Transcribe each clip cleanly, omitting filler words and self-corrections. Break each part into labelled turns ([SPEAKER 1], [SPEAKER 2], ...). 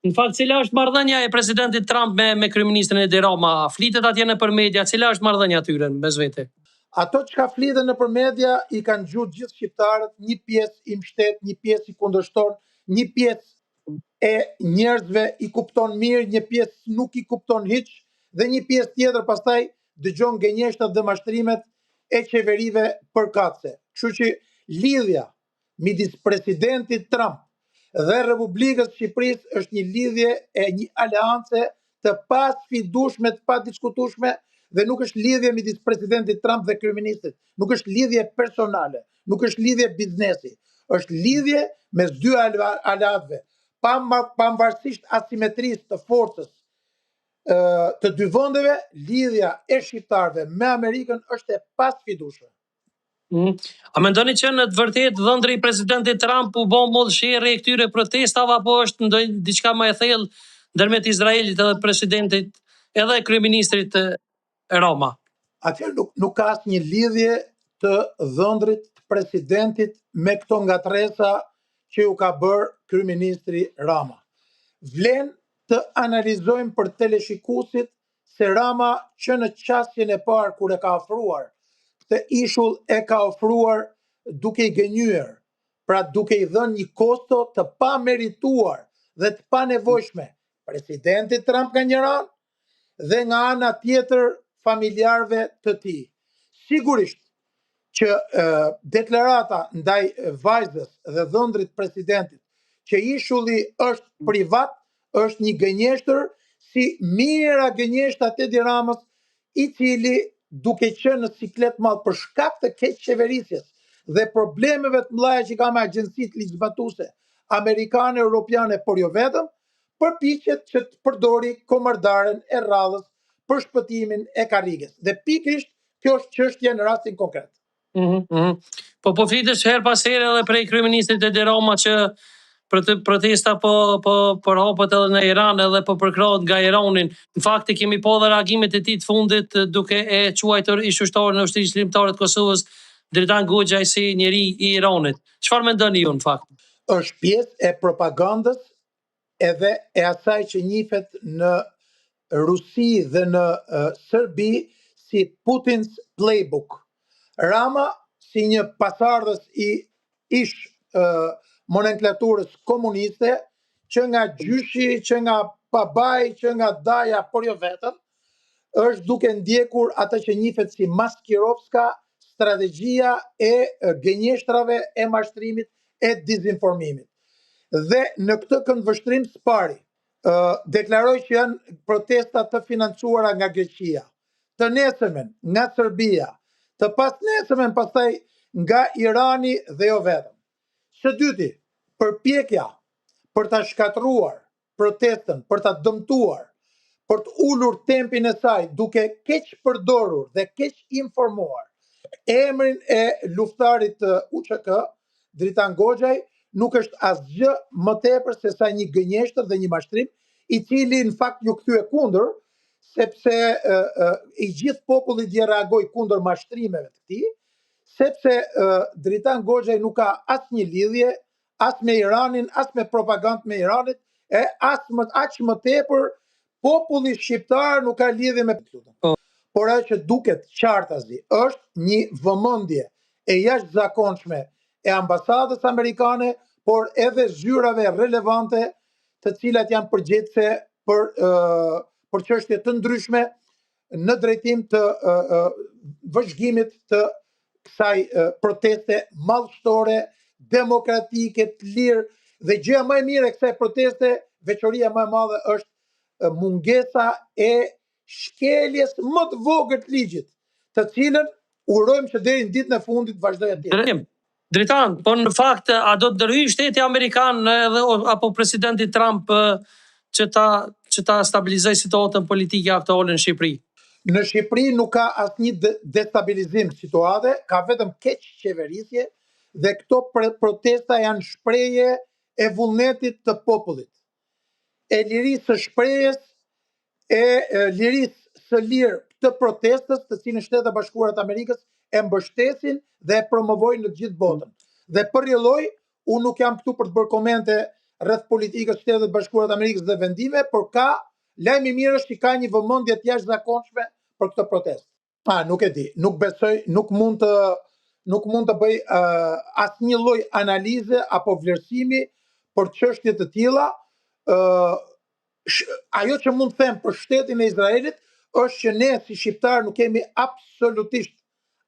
[SPEAKER 1] Në fakt, cila është marrëdhënia e presidentit Trump me kryeministrin Edi Rama? Flitet atje nëpër media, cila është marrëdhënia tyre mes vete?
[SPEAKER 2] Ato që fliten nëpër media i kanë gjuajtur gjithë shqiptarët, një pjesë i mbështet, një pjesë i kundërshton, një pjesë e njerëzve i kupton mirë, një pjesë nuk i kupton hiç, dhe një pjesë tjetër pastaj dëgjon gënjeshtat dhe mashtrimet e qeverive përkatëse. Kështu që lidhja midis presidentit Trump dhe Republikës Shqipërisë është një lidhje e një aleance të pasfidueshme, të padiskutueshme, dhe nuk është lidhje midis presidentit Trump dhe kryeministit. Nuk është lidhje personale, nuk është lidhje biznesi. Është lidhje mes dy aleatëve, pavarësisht asimetrisë të forcës të dy vendeve, lidhja e shqiptarëve me Amerikën është e pasfidueshme.
[SPEAKER 1] A mendoni që në të vërtetë dhëndri i presidentit Trump u bë mollësherrje këtyre protestave, apo është ndonjë diçka më e thellë ndërmjet Izraelit edhe presidentit edhe kryeministrit Rama?
[SPEAKER 2] Atëherë nuk ka asnjë lidhje të dhëndrit të presidentit me këto ngatresa që u ka bërë kryeministri Rama. Vlen të analizojmë për teleshikuesit se Rama që në çastjen e parë kur e ka ofruar këtë ishull e ka ofruar duke i gënyer, pra duke i dhënë një kosto të pamerituar dhe të panevojshme presidentit Trump nga një anë dhe nga ana tjetër familjarëve të tij. Sigurisht që deklarata ndaj vajzës dhe dhëndrit presidentit që ishulli është privat është një gënjeshtër, si mira gënjeshtat e Edi Ramës, i cili duke qenë në siklet madh për shkak të keq qeverisjes dhe problemeve të mëdha që ka me agjencitë ligjzbatuese amerikane, europiane, por jo vetëm, përpiqet që të përdori komardaren e rradhës për shpëtimin e karrigës. Dhe pikërisht kjo është çështja në rastin konkret.
[SPEAKER 1] Po flitesh her pas here edhe prej kryeministrit Edi Rama që protesta po hapet edhe në Iran edhe po përkrohet nga Iranin. Në fakt kemi pa edhe reagimet e tij të fundit duke e quajtur ish ushtarin e ushtrisë ligjtare të Kosovës Dritan Goxhaj si njeri i Iranit. Çfarë mendoni ju në fakt?
[SPEAKER 2] Është pjesë e propagandës edhe e asaj që njihet në Rusi dhe në Serbi si Putin's playbook. Rama si një pasardhës i ish nomenklaturës komuniste, që nga gjyshi, që nga babai, që nga daja, por jo vetëm, është duke ndjekur atë që njihet si maskirovska strategjia e gënjeshtrave, e mashtrimit, e dezinformimit. Dhe në këtë këndvështrim së pari, deklaroi që janë protesta të financuara nga Greqia, të nesërmen nga Serbia, të pasnesërmen pastaj nga Irani dhe jo vetëm. Së dyti, përpjekja për ta shkatruar protestën, për ta dëmtuar, për të ulur tempin e saj duke keq përdorur dhe keq informuar emrin e luftarit të UÇK, Dritan Goxhaj, nuk është asgjë më tepër se sa një gënjeshtër dhe një mashtrim, i cili në fakt ju kthye kundër, sepse i gjithë populli dje reagoi kundër mashtrimeve të tij, sepse Dritan Goxhaj nuk ka asnjë lidhje as me Iranin, as me propagandën me Iranit, aq më tepër populli shqiptar nuk ka lidhje me këtë. Por ajo që duket qartazi është një vëmendje e jashtëzakonshme e ambasadës amerikane, por edhe zyrave relevante të cilat janë përgjegjëse për çështje të ndryshme në drejtim të vëzhgimit të kësaj proteste madhështore, demokratike, të lirë, dhe gjëja më e mirë e kësaj proteste, veçoria më e madhe është mungesa e shkeljes më të vogël të ligjit, të cilën urojmë që deri në ditën e fundit vazhdojë atje.
[SPEAKER 1] Dritan, po në fakt a do të ndërhyjë shteti amerikan apo presidenti Trump që ta stabilizojë situatën politike aktuale në Shqipëri?
[SPEAKER 2] Në Shqipëri nuk ka asnjë destabilizim situate, ka vetëm keq qeverisje dhe këto protesta janë shprehje e vullnetit të popullit, e lirisë së shprehjes, e lirisë së lirë të protestës, të cilën Shtetet e Bashkuara të Amerikës e mbështesin dhe e promovojnë në gjithë botën. Dhe për rrjedhoj, unë nuk jam këtu për të bërë komente rreth politikës së Shtetit Bashkuar të Amerikës dhe vendime, por lajmi i mirë është që ka një vëmendje të jashtëzakonshme për këtë protestë. Nuk e di, nuk besoj, nuk mund të bëj asnjë lloj analize apo vlerësimi për çështje të tilla. Ajo që mund të them për shtetin e Izraelit është që ne si shqiptar nuk kemi absolutisht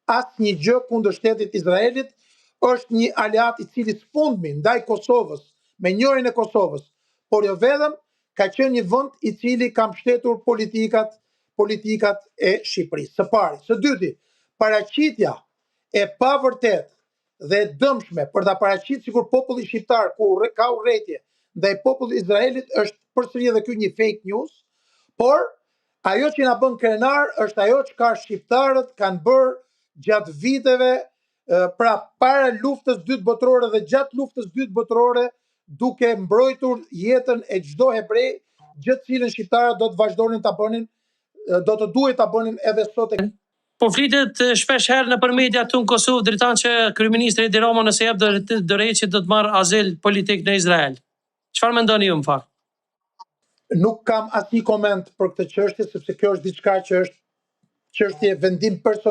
[SPEAKER 2] asnjë gjë kundër shtetit Izraelit. Është një aleat i cili sfundmi ndaj Kosovës, me njërin e Kosovës, por jo vetëm, ka qenë një vend i cili ka mbështetur politikat e Shqipërisë. Së pari, së dyti, paraqitja e pavërtet dhe dëmshme për ta paraqitur sikur populli shqiptar ka urrëtie ndaj popullit Izraelit është përsëri edhe ky një fake news, por ajo që na bën krenar është ajo që ka shqiptarët kanë bërë gjatë viteve, pra para luftës dytë botërore dhe gjatë luftës dytë botërore, duke mbrojtur jetën e çdo hebrej, gjë të cilën shqiptarët do të vazhdonin ta bënin, do të duhet ta bënin edhe sot.
[SPEAKER 1] Po flitet shpesh herë nëpër media këtu në Kosovë drejton që kryeministri Edi Rama nëse jep dorëheqje do të marr azil politik në Izrael. Çfarë mendoni ju më fakt?
[SPEAKER 2] Nuk kam asnjë koment për këtë çështje sepse kjo është diçka që është çështje vendim personal.